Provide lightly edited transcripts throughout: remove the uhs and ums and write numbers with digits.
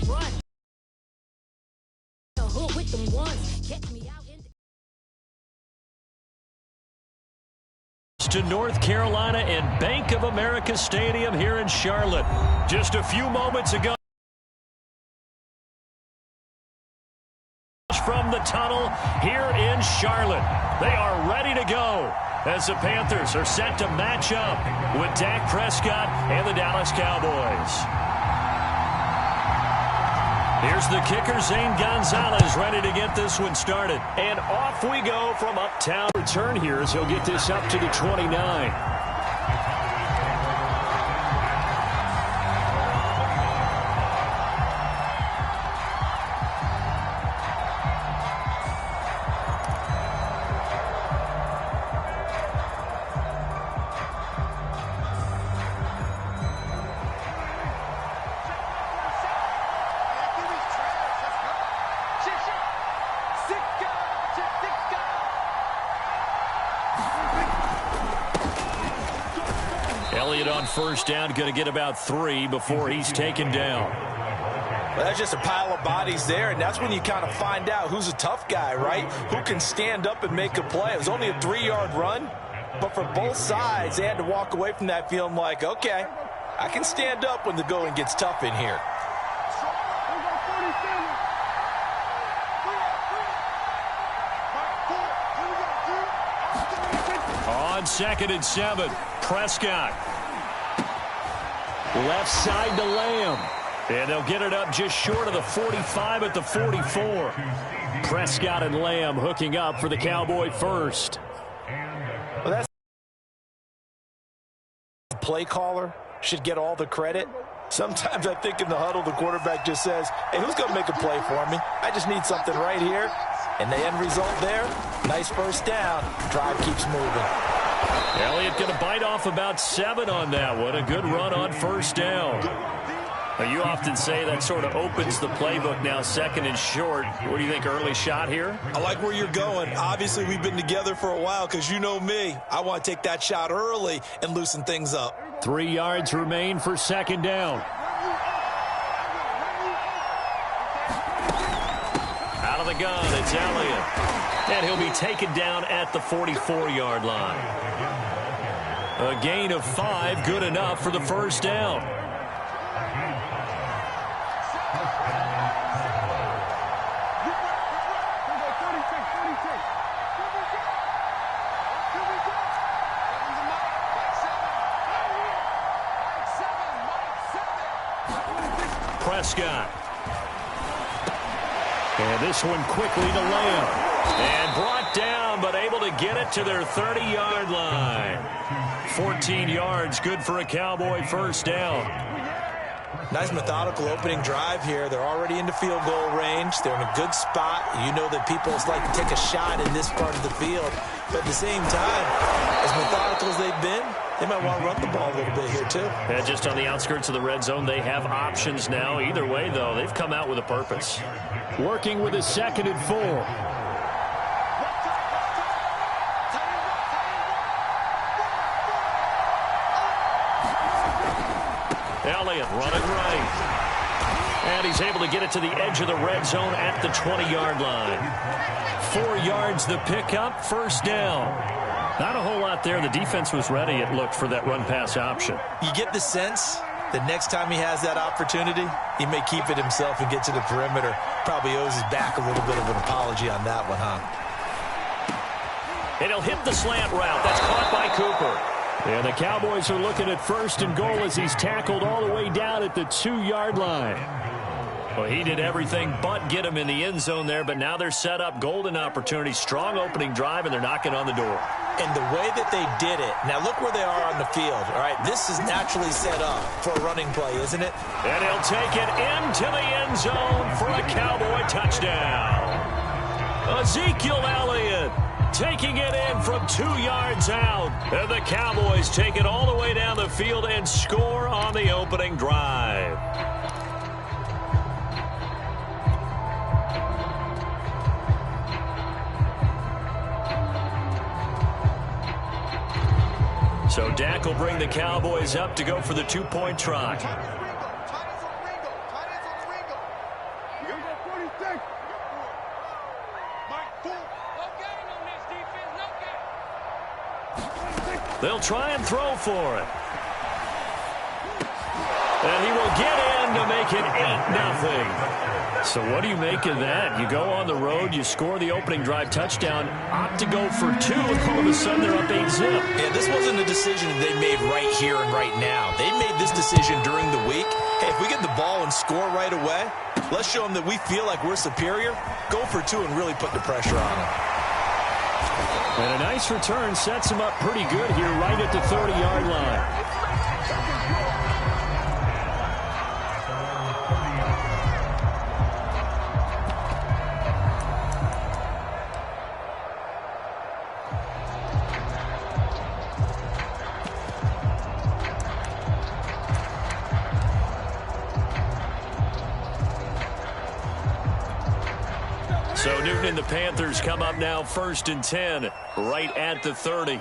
front. Hood with them ones. Catch me out in to North Carolina and Bank of America Stadium here in Charlotte. Just a few moments ago from the tunnel here in Charlotte. They are ready to go as the Panthers are set to match up with Dak Prescott and the Dallas Cowboys. Here's the kicker, Zane Gonzalez, ready to get this one started. And off we go from uptown. Return here as he'll get this up to the 29. Elliott on first down, going to get about 3 before he's taken down. Well, that's just a pile of bodies there, and that's when you kind of find out who's a tough guy, right? Who can stand up and make a play. It was only a 3-yard run, but for both sides, they had to walk away from that feeling like, okay, I can stand up when the going gets tough in here. On 2nd and 7, Prescott. Left side to Lamb. And they'll get it up just short of the 45 at the 44. Prescott and Lamb hooking up for the Cowboy first. Well, that's the play caller should get all the credit. Sometimes I think in the huddle, the quarterback just says, hey, who's going to make a play for me? I just need something right here. And the end result there, nice first down. Drive keeps moving. Elliott going to bite off about 7 on that one. A good run on first down. Now, you often say that sort of opens the playbook now, 2nd and short. What do you think, early shot here? I like where you're going. Obviously, we've been together for a while because you know me. I want to take that shot early and loosen things up. 3 yards remain for 2nd down. Out of the gun, it's Elliott. And he'll be taken down at the 44-yard line. A gain of 5, good enough for the first down. Prescott. And this one quickly to Lamb. And brought down, but able to get it to their 30-yard line. 14 yards, good for a Cowboy first down. Nice methodical opening drive here. They're already into field goal range. They're in a good spot. You know that people like to take a shot in this part of the field. But at the same time, as methodical as they've been, they might want to run the ball a little bit here too. Yeah, just on the outskirts of the red zone, they have options now. Either way, though, they've come out with a purpose. Working with a 2nd and 4. Elliott running right. And he's able to get it to the edge of the red zone at the 20-yard line. 4 yards the pickup, first down. Not a whole lot there. The defense was ready, it looked, for that run-pass option. You get the sense that next time he has that opportunity, he may keep it himself and get to the perimeter. Probably owes his back a little bit of an apology on that one, huh? And he'll hit the slant route. That's caught by Cooper. And the Cowboys are looking at 1st and goal as he's tackled all the way down at the 2-yard line. Well, he did everything but get him in the end zone there, but now they're set up. Golden opportunity, strong opening drive, and they're knocking on the door. And the way that they did it, now look where they are on the field, all right? This is naturally set up for a running play, isn't it? And he'll take it into the end zone for a Cowboy touchdown. Ezekiel Elliott taking it in from 2 yards out. And the Cowboys take it all the way down the field and score on the opening drive. So Dak will bring the Cowboys up to go for the 2-point try. They'll try and throw for it. And he will get in to make it 8-0. So what do you make of that? You go on the road, you score the opening drive touchdown, opt to go for 2, and all of a sudden they're up 8-zip. Yeah, this wasn't a decision they made right here and right now. They made this decision during the week. Hey, if we get the ball and score right away, let's show them that we feel like we're superior. Go for 2 and really put the pressure on them. And a nice return sets him up pretty good here right at the 30-yard line. So Newton and the Panthers come up now 1st and 10, right at the 30.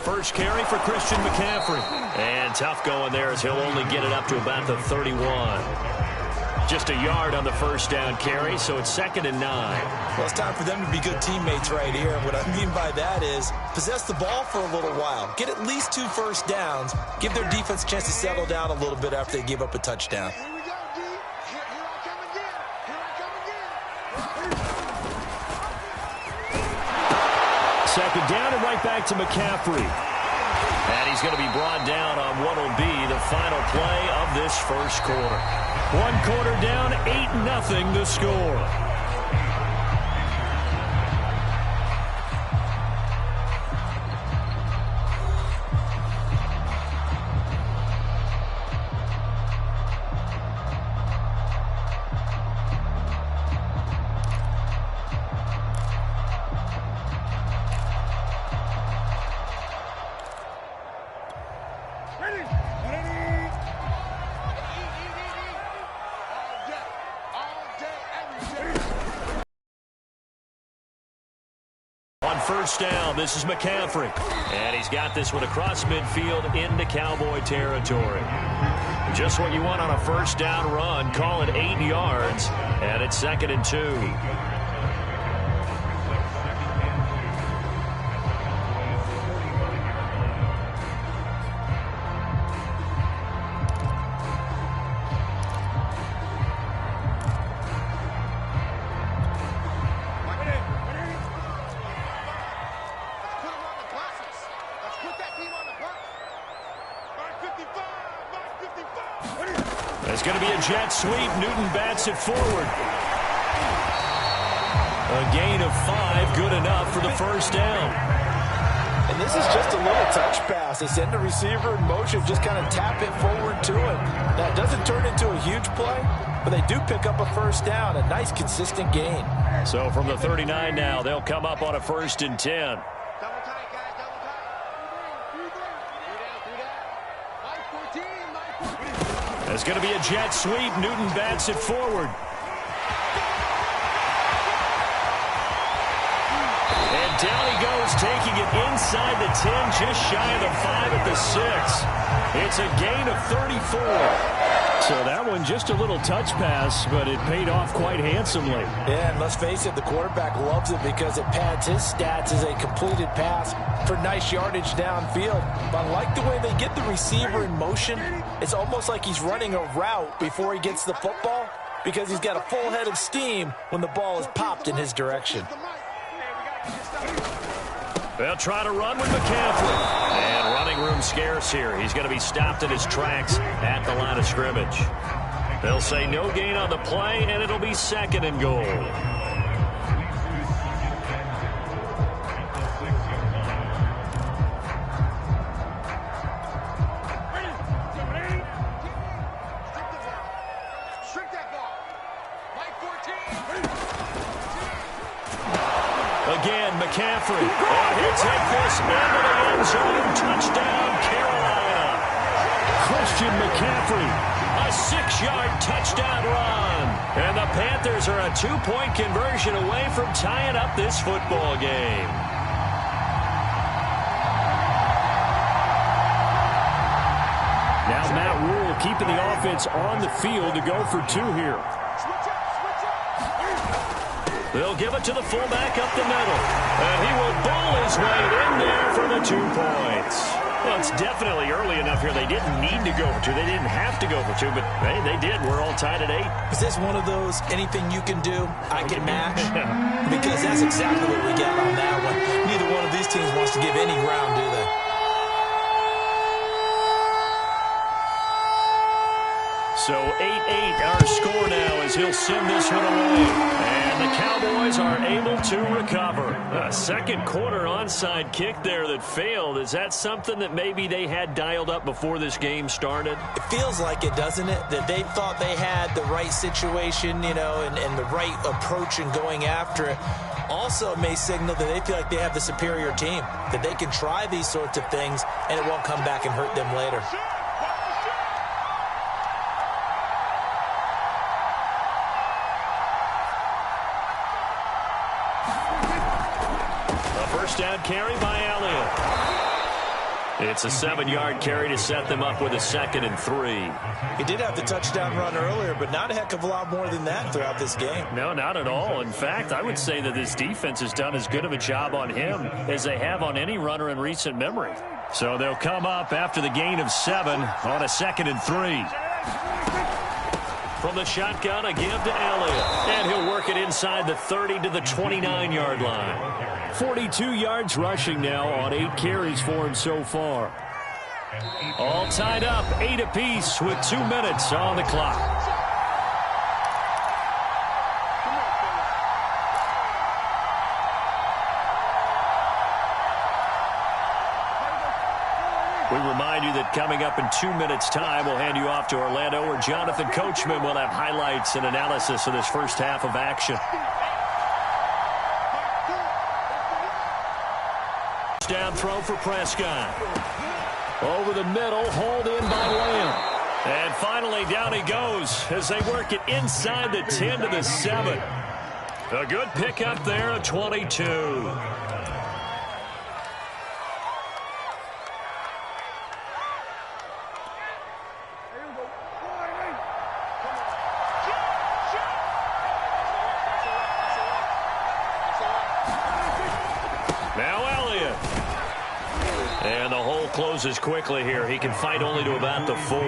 First carry for Christian McCaffrey. And tough going there as he'll only get it up to about the 31. Just a yard on the first down carry, so it's 2nd and 9. Well, it's time for them to be good teammates right here. What I mean by that is possess the ball for a little while. Get at least 2 first downs. Give their defense a chance to settle down a little bit after they give up a touchdown. Second down and right back to McCaffrey. And he's going to be brought down on what will be the final play of this first quarter. 1 quarter down, 8-0 the score. First down, this is McCaffrey. And he's got this one across midfield into Cowboy territory. Just what you want on a first down run. Call it 8 yards. And it's 2nd and 2. It's going to be a jet sweep. Newton bats it forward. A gain of 5, good enough for the first down. And this is just a little touch pass. They send the receiver in motion, just kind of tap it forward to him. That doesn't turn into a huge play, but they do pick up a first down, a nice consistent gain. So from the 39 now, they'll come up on a 1st and 10. It's going to be a jet sweep. Newton bats it forward. And down he goes, taking it inside the 10, just shy of the 5 at the 6. It's a gain of 34. So that one just a little touch pass, but it paid off quite handsomely. Yeah, and let's face it, the quarterback loves it because it pads his stats as a completed pass for nice yardage downfield. But I like the way they get the receiver in motion. It's almost like he's running a route before he gets the football because he's got a full head of steam when the ball is popped in his direction. They'll try to run with McCaffrey. And running room scarce here. He's going to be stopped in his tracks at the line of scrimmage. They'll say no gain on the play, and it'll be 2nd and goal. Again, McCaffrey. And he'll take this into the end zone. Touchdown, Carolina. Christian McCaffrey, a 6-yard touchdown run. And the Panthers are a 2-point conversion away from tying up this football game. Now Matt Rule keeping the offense on the field to go for 2 here. They'll give it to the fullback up the middle. And he will bowl his way in there for the 2 points. Well, it's definitely early enough here. They didn't need to go for 2. They didn't have to go for 2, but hey, they did. We're all tied at 8. Is this one of those anything you can do, I can match? Because that's exactly what we got on that one. Neither one of these teams wants to give any ground, do they? So 8-8 our score now as he'll send this one away. And the Cowboys are able to recover. A second quarter onside kick there that failed. Is that something that maybe they had dialed up before this game started? It feels like it, doesn't it? That they thought they had the right situation, you know, and the right approach in going after it. Also, it may signal that they feel like they have the superior team, that they can try these sorts of things and it won't come back and hurt them later. Down carry by Elliott. It's a 7-yard carry to set them up with a 2nd and 3. He did have the touchdown run earlier, but not a heck of a lot more than that throughout this game. No, not at all. In fact, I would say that this defense has done as good of a job on him as they have on any runner in recent memory. So they'll come up after the gain of 7 on a 2nd and 3. From the shotgun, a give to Elliott. And he'll work it inside the 30 to the 29-yard line. 42 yards rushing now on 8 carries for him so far. All tied up, 8 apiece with 2 minutes on the clock. We remind you that coming up in 2 minutes' time, we'll hand you off to Orlando, where Jonathan Coachman will have highlights and analysis of this first half of action. Down throw for Prescott. Over the middle, hauled in by Lamb. And finally, down he goes as they work it inside the 10 to the 7. A good pickup there, a 22. Closes quickly here. He can fight only to about the 4.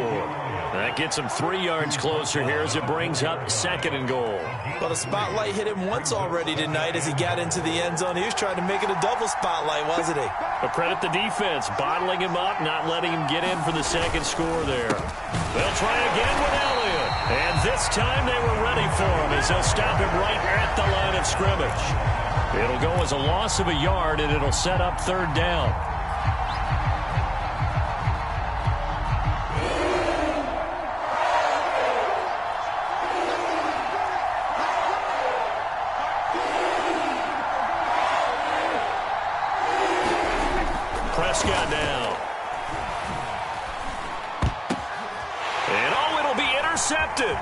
That gets him 3 yards closer here as it brings up 2nd and goal. Well, the spotlight hit him once already tonight as he got into the end zone. He was trying to make it a double spotlight, wasn't he? But credit the defense, bottling him up, not letting him get in for the 2nd score there. They'll try again with Elliott. And this time they were ready for him as they'll stop him right at the line of scrimmage. It'll go as a loss of a yard, and it'll set up 3rd down. Prescott now. And it'll be intercepted.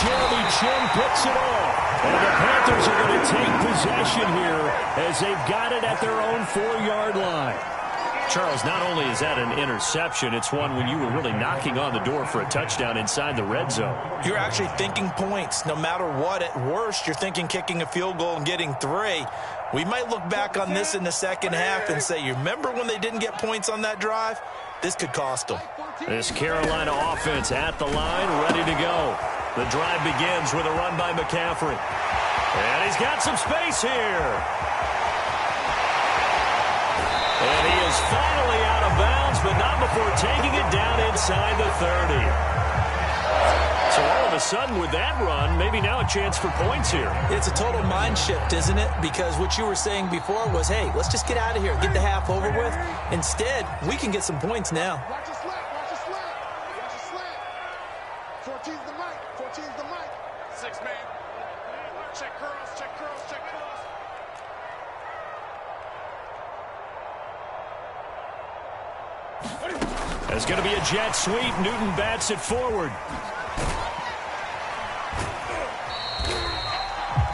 Jeremy Chinn picks it off. And the Panthers are going to take possession here as they've got it at their own 4-yard line. Charles, not only is that an interception, it's one when you were really knocking on the door for a touchdown inside the red zone. You're actually thinking points. No matter what, at worst, you're thinking kicking a field goal and getting 3. We might look back on this in the second half and say, you remember when they didn't get points on that drive? This could cost them. This Carolina offense at the line, ready to go. The drive begins with a run by McCaffrey. And he's got some space here. And he is finally out of bounds, but not before taking it down inside the 30. So all of a sudden with that run, maybe now a chance for points here. It's a total mind shift, isn't it? Because what you were saying before was, hey, let's just get out of here, get the half over with. Instead, we can get some points now. Watch the slant, watch the slant, watch the slant. 14's the mic, 14's the mic. 6 man. Check curls, check curls, check curls. There's going to be a jet sweep. Newton bats it forward.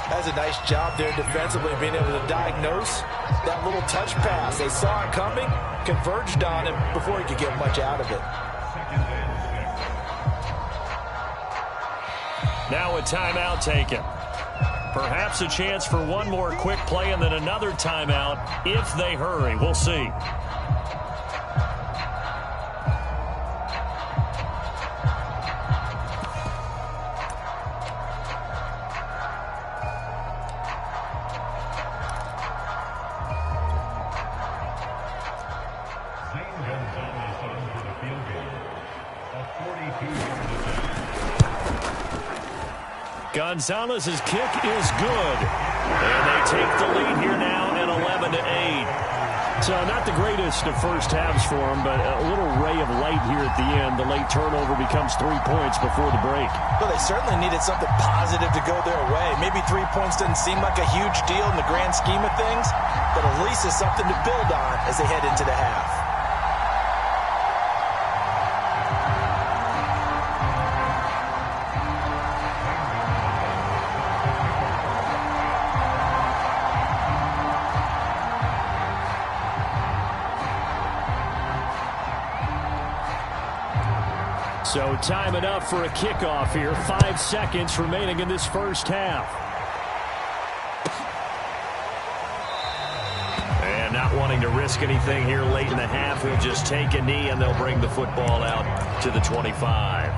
That's a nice job there defensively, being able to diagnose that little touch pass. They saw it coming, converged on him before he could get much out of it. Now a timeout taken. Perhaps a chance for one more quick play and then another timeout if they hurry. We'll see. Gonzalez's kick is good. And they take the lead here now at 11-8. So not the greatest of first halves for them, but a little ray of light here at the end. The late turnover becomes 3 points before the break. Well, they certainly needed something positive to go their way. Maybe 3 points doesn't seem like a huge deal in the grand scheme of things, but at least it's something to build on as they head into the half. So time enough for a kickoff here. 5 seconds remaining in this first half. And not wanting to risk anything here late in the half, he'll just take a knee and they'll bring the football out to the 25.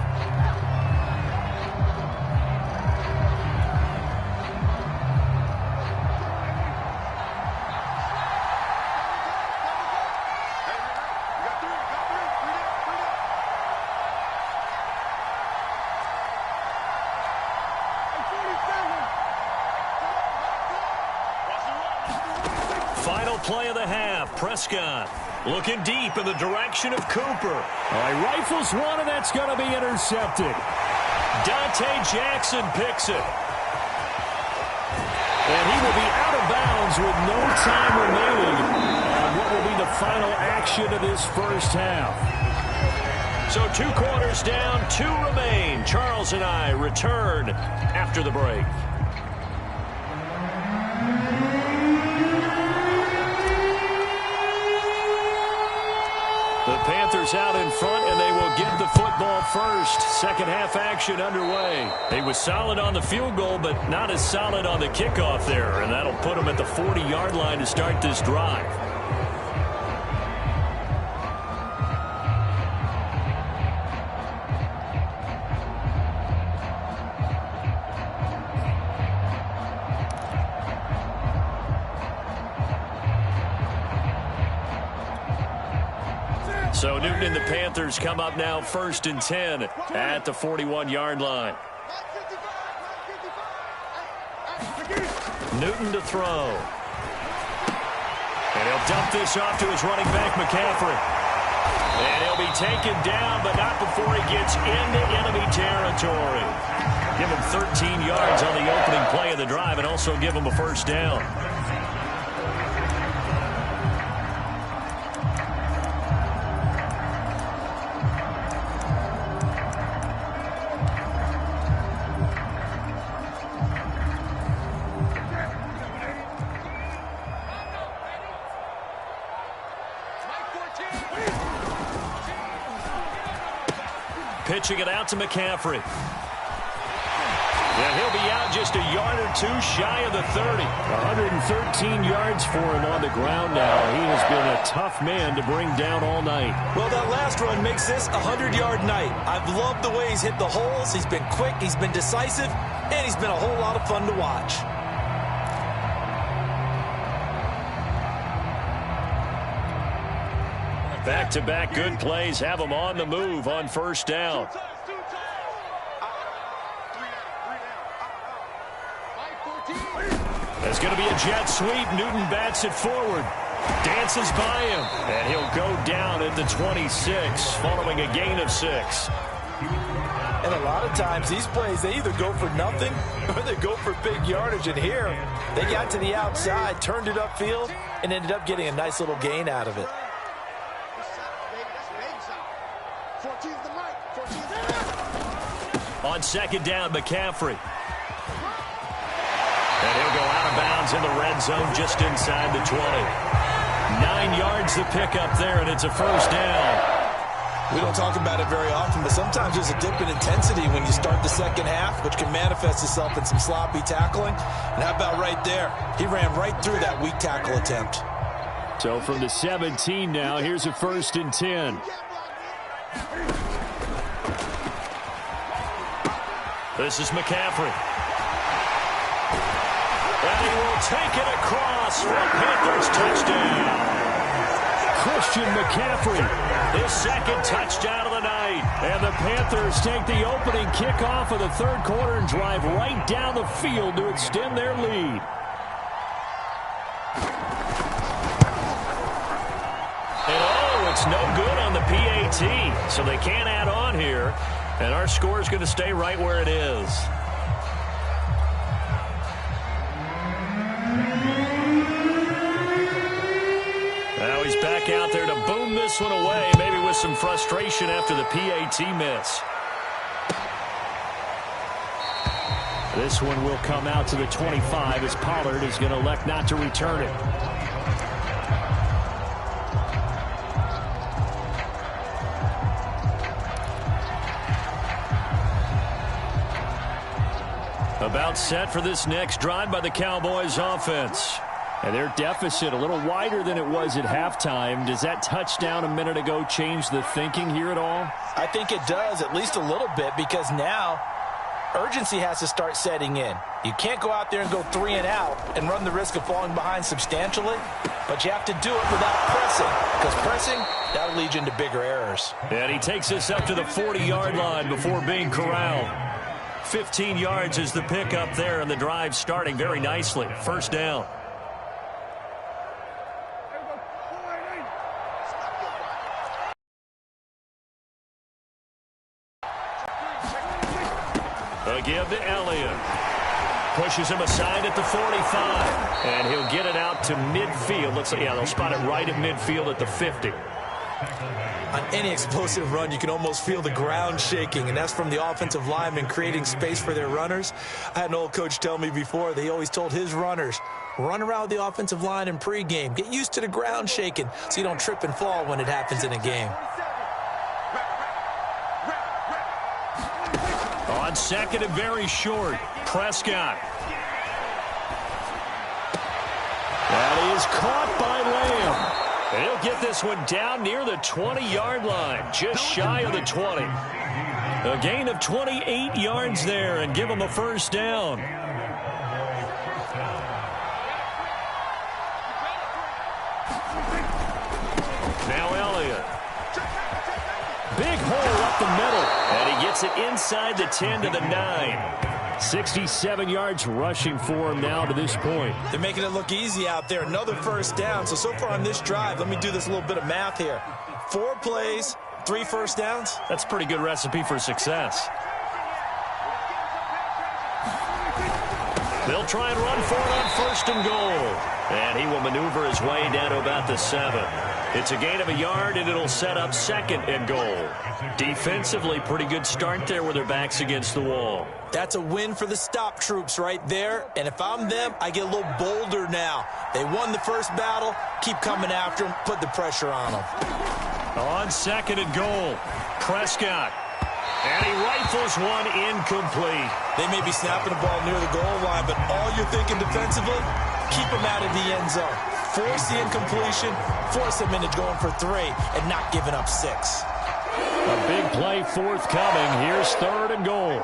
Final play of the half. Prescott looking deep in the direction of Cooper. All right, rifles one, and that's going to be intercepted. Dante Jackson picks it. And he will be out of bounds with no time remaining on what will be the final action of this first half. So 2 quarters down, 2 remain. Charles and I return after the break. The Panthers out in front, and they will get the football first. Second half action underway. He was solid on the field goal, but not as solid on the kickoff there, and that'll put him at the 40-yard line to start this drive. So Newton and the Panthers come up now 1st and 10 at the 41-yard line. Newton to throw. And he'll dump this off to his running back, McCaffrey. And he'll be taken down, but not before he gets into enemy territory. Give him 13 yards on the opening play of the drive and also give him a first down. Pitching it out to McCaffrey. And he'll be out just a yard or 2 shy of the 30. 113 yards for him on the ground now. He has been a tough man to bring down all night. Well, that last run makes this a 100-yard night. I've loved the way he's hit the holes. He's been quick, he's been decisive, and he's been a whole lot of fun to watch. Back-to-back good plays have him on the move on first down. There's going to be a jet sweep. Newton bats it forward. Dances by him. And he'll go down at the 26 following a gain of 6. And a lot of times these plays, they either go for nothing or they go for big yardage. And here, they got to the outside, turned it upfield, and ended up getting a nice little gain out of it. On second down, McCaffrey. And he'll go out of bounds in the red zone just inside the 20. 9 yards the pickup there, and it's a first down. We don't talk about it very often, but sometimes there's a dip in intensity when you start the second half, which can manifest itself in some sloppy tackling. And how about right there? He ran right through that weak tackle attempt. So from the 17 now, here's a 1st and 10. This is McCaffrey. And he will take it across for a Panthers touchdown. Christian McCaffrey, his second touchdown of the night. And the Panthers take the opening kickoff of the third quarter and drive right down the field to extend their lead. And oh, it's no good on the PAT, so they can't add on here. And our score is going to stay right where it is. Now he's back out there to boom this one away, maybe with some frustration after the PAT miss. This one will come out to the 25 as Pollard is going to elect not to return it. About set for this next drive by the Cowboys offense. And their deficit a little wider than it was at halftime. Does that touchdown a minute ago change the thinking here at all? I think it does, at least a little bit, because now urgency has to start setting in. You can't go out there and go 3 and out and run the risk of falling behind substantially, but you have to do it without pressing, because pressing, that'll lead you into bigger errors. And he takes us up to the 40-yard line before being corralled. 15 yards is the pickup there, and the drive starting very nicely. 1st down. A give to Elliott. Pushes him aside at the 45. And he'll get it out to midfield. Looks like, yeah, they'll spot it right at midfield at the 50. On any explosive run, you can almost feel the ground shaking, and that's from the offensive linemen creating space for their runners. I had an old coach tell me before, they always told his runners, run around with the offensive line in pregame. Get used to the ground shaking so you don't trip and fall when it happens in a game. On second and very short, Prescott. That is caught by Lamb. And he'll get this one down near the 20-yard line, just shy of the 20. A gain of 28 yards there and give him a 1st down. Now Elliott. Big hole up the middle. And he gets it inside the 10 to the 9. 67 yards rushing for him now to this point. They're making it look easy out there. Another 1st down. So far on this drive, let me do this little bit of math here. 4 plays, 3 1st downs. That's a pretty good recipe for success. They'll try and run for it on 1st and goal. And he will maneuver his way down to about the 7. It's a gain of a yard, and it'll set up 2nd and goal. Defensively, pretty good start there with their backs against the wall. That's a win for the stop troops right there. And if I'm them, I get a little bolder now. They won the first battle. Keep coming after them. Put the pressure on them. On 2nd and goal, Prescott. And he rifles one incomplete. They may be snapping the ball near the goal line, but all you're thinking defensively, keep them out of the end zone. Force the incompletion, force them into going for 3, and not giving up 6. A big play forthcoming. Here's 3rd and goal.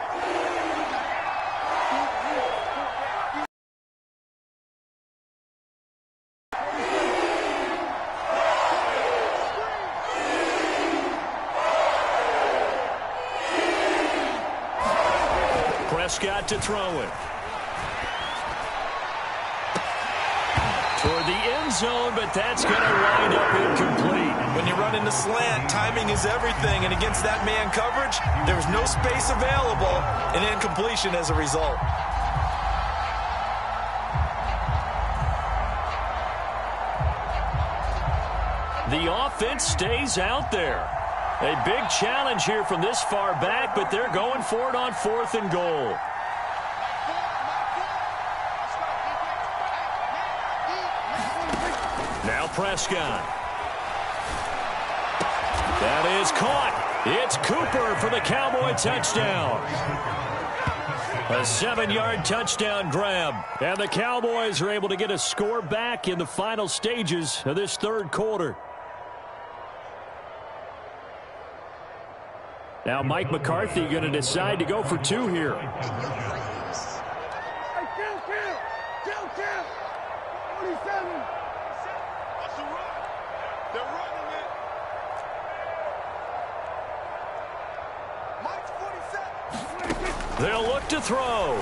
Prescott to throw it. Toward the end zone, but that's going to wind up incomplete. When you run into slant, timing is everything, and against that man coverage, there's no space available, and incompletion as a result. The offense stays out there. A big challenge here from this far back, but they're going for it on 4th and goal. Now Prescott. That is caught. It's Cooper for the Cowboy touchdown. A 7-yard touchdown grab. And the Cowboys are able to get a score back in the final stages of this third quarter. Now Mike McCarthy going to decide to go for two here. Hey, kill. 47. That's a run. They're running it. Mike's 47. They'll look to throw.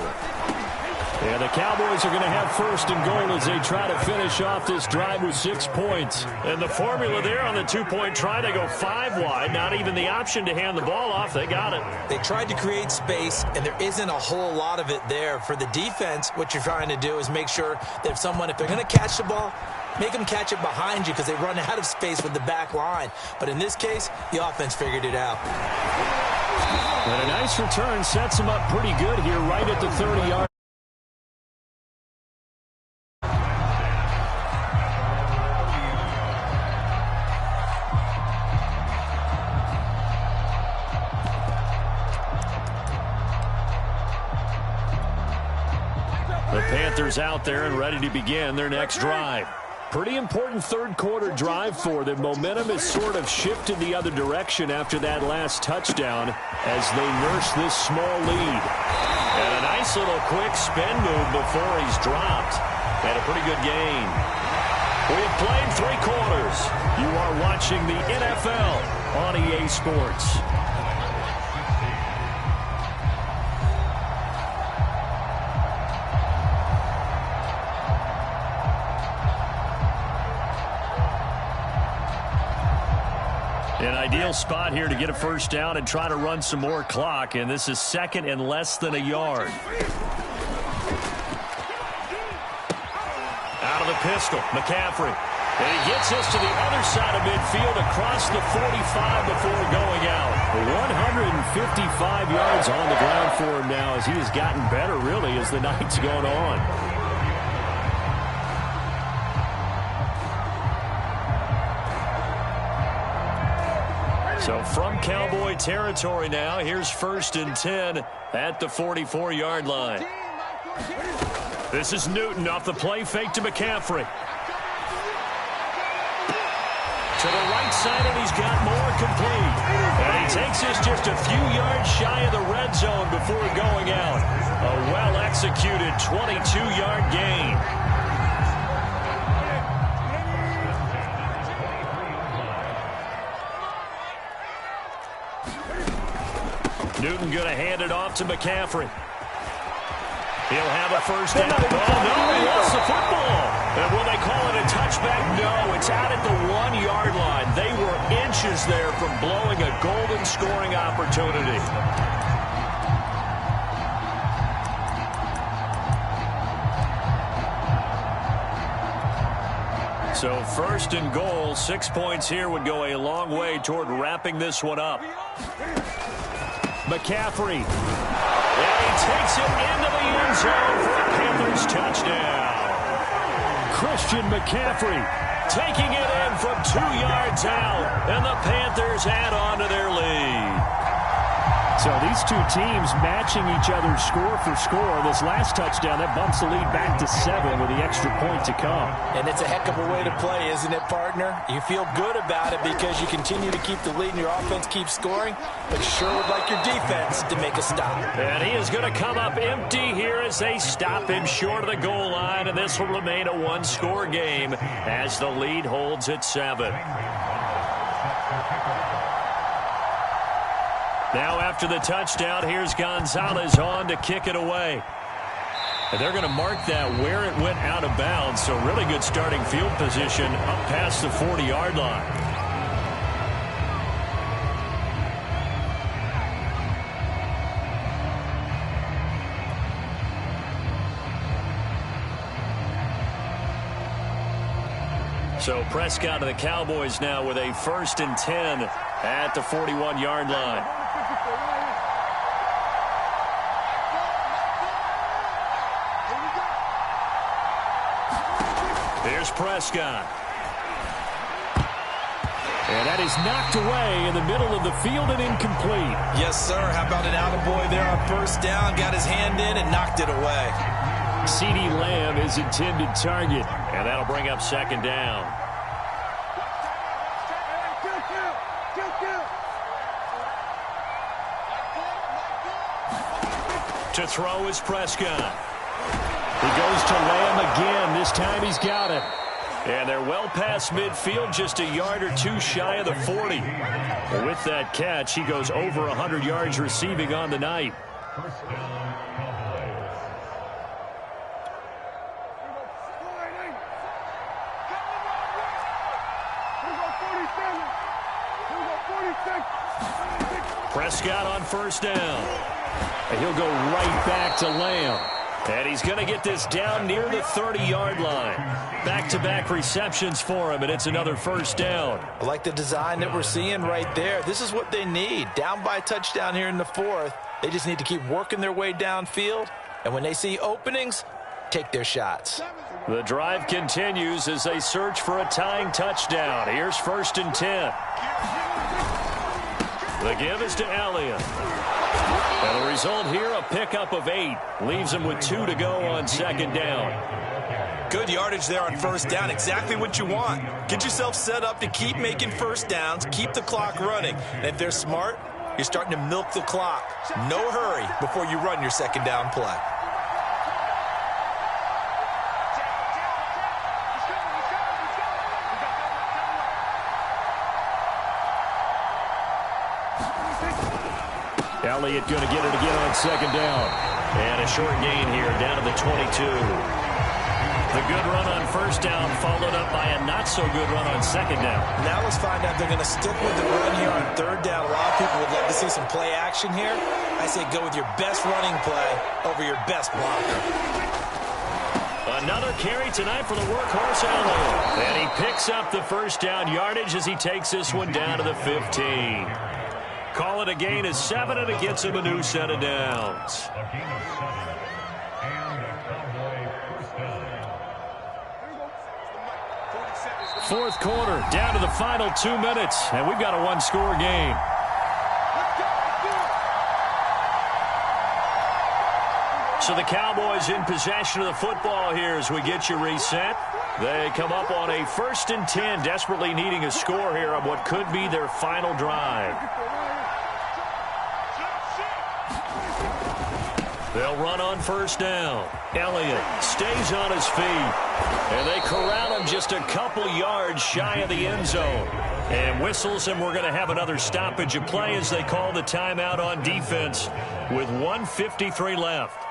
And the Cowboys are going to have first and goal as they try to finish off this drive with 6 points. And the formula there on the two-point try, they go 5 wide. Not even the option to hand the ball off. They got it. They tried to create space, and there isn't a whole lot of it there. For the defense, what you're trying to do is make sure that if they're going to catch the ball, make them catch it behind you because they run out of space with the back line. But in this case, the offense figured it out. And a nice return sets them up pretty good here right at the 30-yard. The Panthers out there and ready to begin their next drive. Pretty important third quarter drive for them. Momentum has sort of shifted the other direction after that last touchdown as they nurse this small lead. And a nice little quick spin move before he's dropped. And a pretty good gain. We have played 3 quarters. You are watching the NFL on EA Sports. An ideal spot here to get a first down and try to run some more clock, and this is second and less than a yard. Out of the pistol, McCaffrey. And he gets us to the other side of midfield across the 45 before going out. 155 yards on the ground for him now as he has gotten better, really, as the night's gone on. So from Cowboy territory now, here's first and 10 at the 44-yard line. This is Newton off the play fake to McCaffrey. To the right side, and he's got more complete. And he takes this just a few yards shy of the red zone before going out. A well-executed 22-yard gain. Newton going to hand it off to McCaffrey. He'll have a first down. Oh, no, he lost the football. And will they call it a touchback? No, it's out at the 1-yard line. They were inches there from blowing a golden scoring opportunity. So first and goal, 6 points here would go a long way toward wrapping this one up. McCaffrey. And he takes it into the end zone for a Panthers touchdown. Christian McCaffrey taking it in from 2 yards out, and the Panthers add on to their lead. So these two teams matching each other score for score. This last touchdown, that bumps the lead back to 7 with the extra point to come. And it's a heck of a way to play, isn't it, partner? You feel good about it because you continue to keep the lead and your offense keeps scoring, but you sure would like your defense to make a stop. And he is going to come up empty here as they stop him short of the goal line, and this will remain a one-score game as the lead holds at 7. Now after the touchdown, here's Gonzalez on to kick it away. And they're going to mark that where it went out of bounds, so really good starting field position up past the 40-yard line. So Prescott of the Cowboys now with a first and 10 at the 41-yard line. Here's Prescott. And that is knocked away in the middle of the field and incomplete. Yes, sir. How about an attaboy there on first down? Got his hand in and knocked it away. CeeDee Lamb is intended target, and that'll bring up second down. To throw is Prescott. He goes to Lamb again. This time he's got it. And they're well past midfield, just a yard or two shy of the 40. With that catch, he goes over 100 yards receiving on the night. Prescott on first down. And he'll go right back to Lamb. And he's going to get this down near the 30-yard line. Back-to-back receptions for him, and it's another first down. I like the design that we're seeing right there. This is what they need. Down by a touchdown here in the fourth. They just need to keep working their way downfield. And when they see openings, take their shots. The drive continues as they search for a tying touchdown. Here's 1st and 10. The give is to Elliott. And the result here, a pickup of 8. Leaves him with 2 to go on second down. Good yardage there on first down. Exactly what you want. Get yourself set up to keep making first downs, keep the clock running. And if they're smart, you're starting to milk the clock. No hurry before you run your second down play. Elliott going to get it again on second down. And a short gain here down to the 22. The good run on first down followed up by a not-so-good run on second down. Now let's find out if they're going to stick with the run here on third down. A lot of people would love to see some play action here. I say go with your best running play over your best blocker. Another carry tonight for the workhorse Elliott. And he picks up the first down yardage as he takes this one down to the 15. Call it a gain of 7, and it gets him a new set of downs. Fourth quarter, down to the final 2 minutes, and we've got a one-score game. So the Cowboys in possession of the football here as we get you reset. They come up on a 1st and 10, desperately needing a score here on what could be their final drive. They'll run on first down. Elliott stays on his feet. And they corral him just a couple yards shy of the end zone. And whistles, and we're going to have another stoppage of play as they call the timeout on defense with 1:53 left.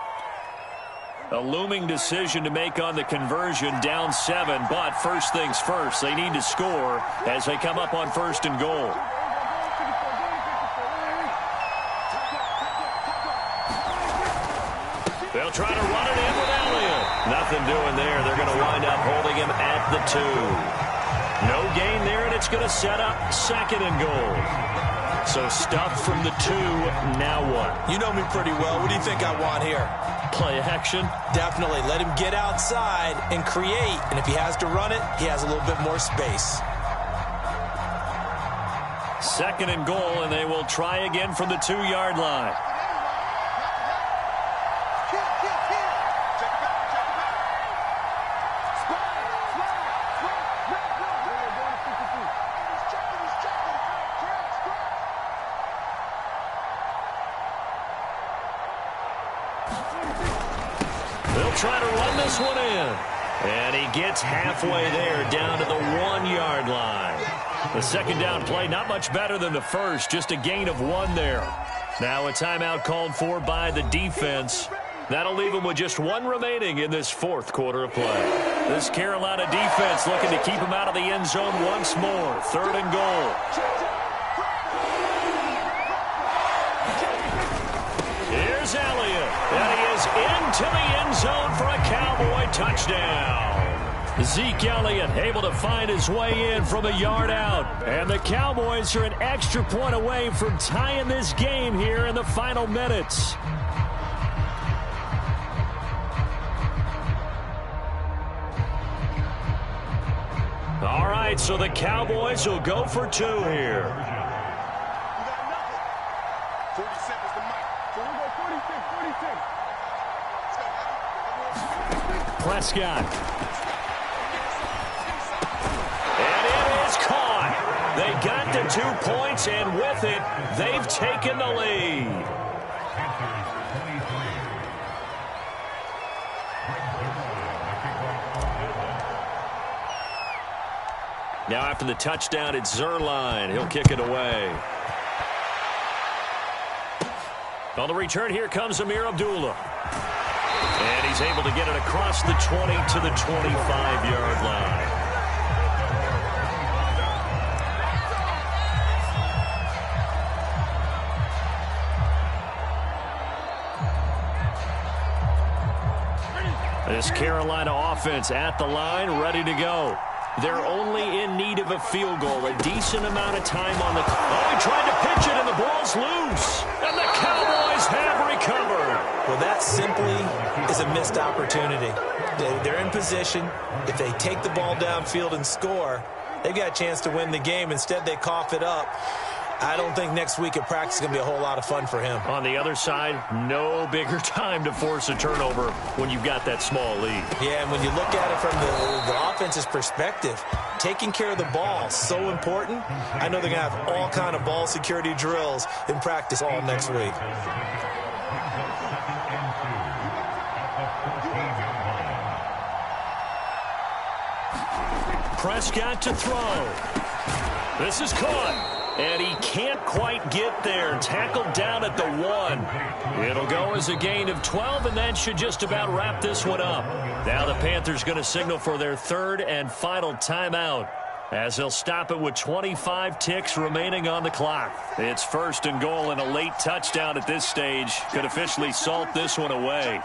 A looming decision to make on the conversion, down 7. But first things first, they need to score as they come up on 1st and goal. They'll try to run it in with Elliott. Nothing doing there. They're going to wind up holding him at the 2. No gain there, and it's going to set up 2nd and goal. So stuff from the 2. Now what? You know me pretty well. What do you think I want here? Play action? Definitely. Let him get outside and create. And if he has to run it, he has a little bit more space. 2nd and goal, and they will try again from the 2-yard line. They'll try to run this one in. And he gets halfway there, down to the 1-yard line. The 2nd down play, not much better than the first, just a gain of 1 there. Now a timeout called for by the defense. That'll leave them with just 1 remaining in this 4th quarter of play. This Carolina defense looking to keep them out of the end zone once more. 3rd and goal. Here's Elliott, and he is into the end zone for a Cowboy touchdown. Zeke Elliott able to find his way in from a yard out. And the Cowboys are an extra point away from tying this game here in the final minutes. All right, right, so the Cowboys will go for 2 here. You got nothing. 40 seconds to Mike. So we go 46, 46. Prescott. And it is caught. They got the 2 points, and with it, they've taken the lead. Now after the touchdown, it's Zuerlein. He'll kick it away. On the return, here comes Amir Abdullah. And he's able to get it across the 20 to the 25-yard line. This Carolina offense at the line, ready to go. They're only in need of a field goal, a decent amount of time on the clock. Oh, he tried to pitch it, and the ball's loose. And the Cowboys have recovered. Well, that simply is a missed opportunity. They're in position. If they take the ball downfield and score, they've got a chance to win the game. Instead, they cough it up. I don't think next week at practice is going to be a whole lot of fun for him. On the other side, no bigger time to force a turnover when you've got that small lead. Yeah, and when you look at it from the offense's perspective, taking care of the ball is so important. I know they're going to have all kind of ball security drills in practice all next week. Prescott to throw. This is caught. And he can't quite get there. Tackled down at the 1. It'll go as a gain of 12, and that should just about wrap this one up. Now the Panthers going to signal for their 3rd and final timeout, as they'll stop it with 25 ticks remaining on the clock. It's 1st and goal, and a late touchdown at this stage could officially salt this one away.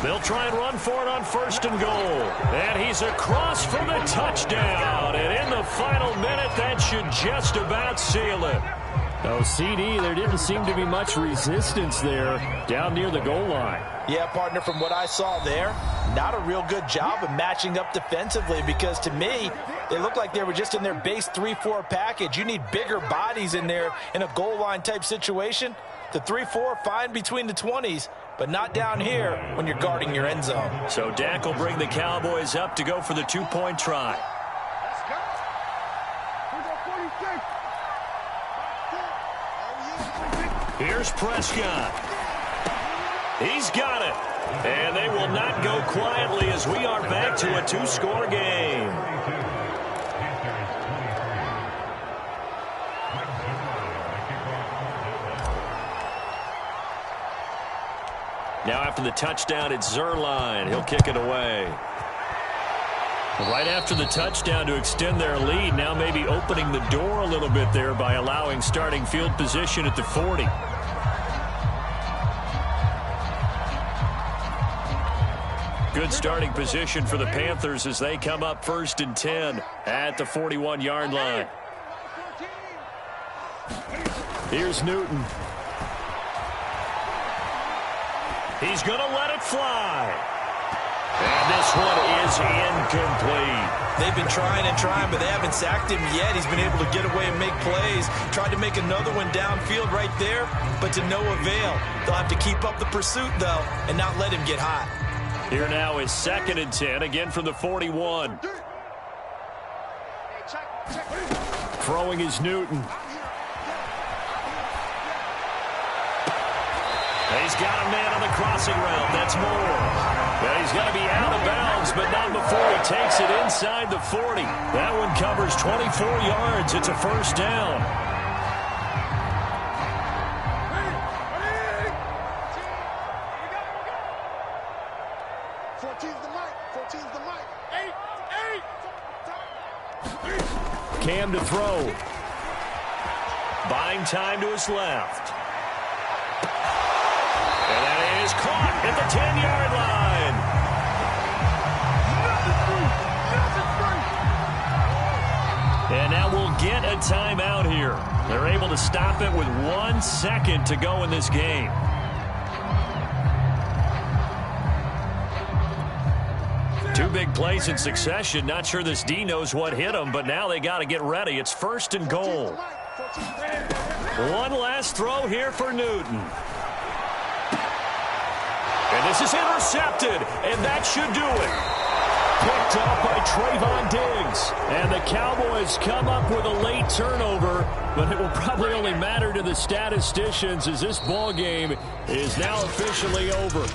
They'll try and run for it on 1st and goal. And he's across for the touchdown. And in the final minute, that should just about seal it. Oh, CD, there didn't seem to be much resistance there down near the goal line. Yeah, partner, from what I saw there, not a real good job of matching up defensively, because to me, they looked like they were just in their base 3-4 package. You need bigger bodies in there in a goal line type situation. The 3-4, fine between the 20s, but not down here when you're guarding your end zone. So Dak will bring the Cowboys up to go for the 2-point try. Let's go. We go 46. Here's Prescott. He's got it. And they will not go quietly as we are back to a 2-score game. Now after the touchdown, it's Zuerlein. He'll kick it away. Right after the touchdown to extend their lead, now maybe opening the door a little bit there by allowing starting field position at the 40. Good starting position for the Panthers as they come up 1st and 10 at the 41-yard line. Here's Newton. He's going to let it fly. And this one is incomplete. They've been trying and trying, but they haven't sacked him yet. He's been able to get away and make plays. Tried to make another one downfield right there, but to no avail. They'll have to keep up the pursuit, though, and not let him get hot. Here now is 2nd and 10, again from the 41. Throwing is Newton. He's got a man on the crossing route. That's Moore. And he's got to be out of bounds, but not before he takes it inside the 40. That one covers 24 yards. It's a 1st down. Cam to throw. Buying time to his left. And that is caught at the 10-yard line. And now we'll get a timeout here. They're able to stop it with 1 second to go in this game. Two big plays in succession. Not sure this D knows what hit him, but now they got to get ready. It's 1st and goal. One last throw here for Newton. And this is intercepted, and that should do it. Picked up by Trayvon Diggs. And the Cowboys come up with a late turnover, but it will probably only matter to the statisticians as this ball game is now officially over.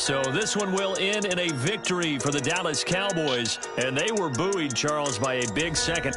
So this one will end in a victory for the Dallas Cowboys, and they were buoyed, Charles, by a big second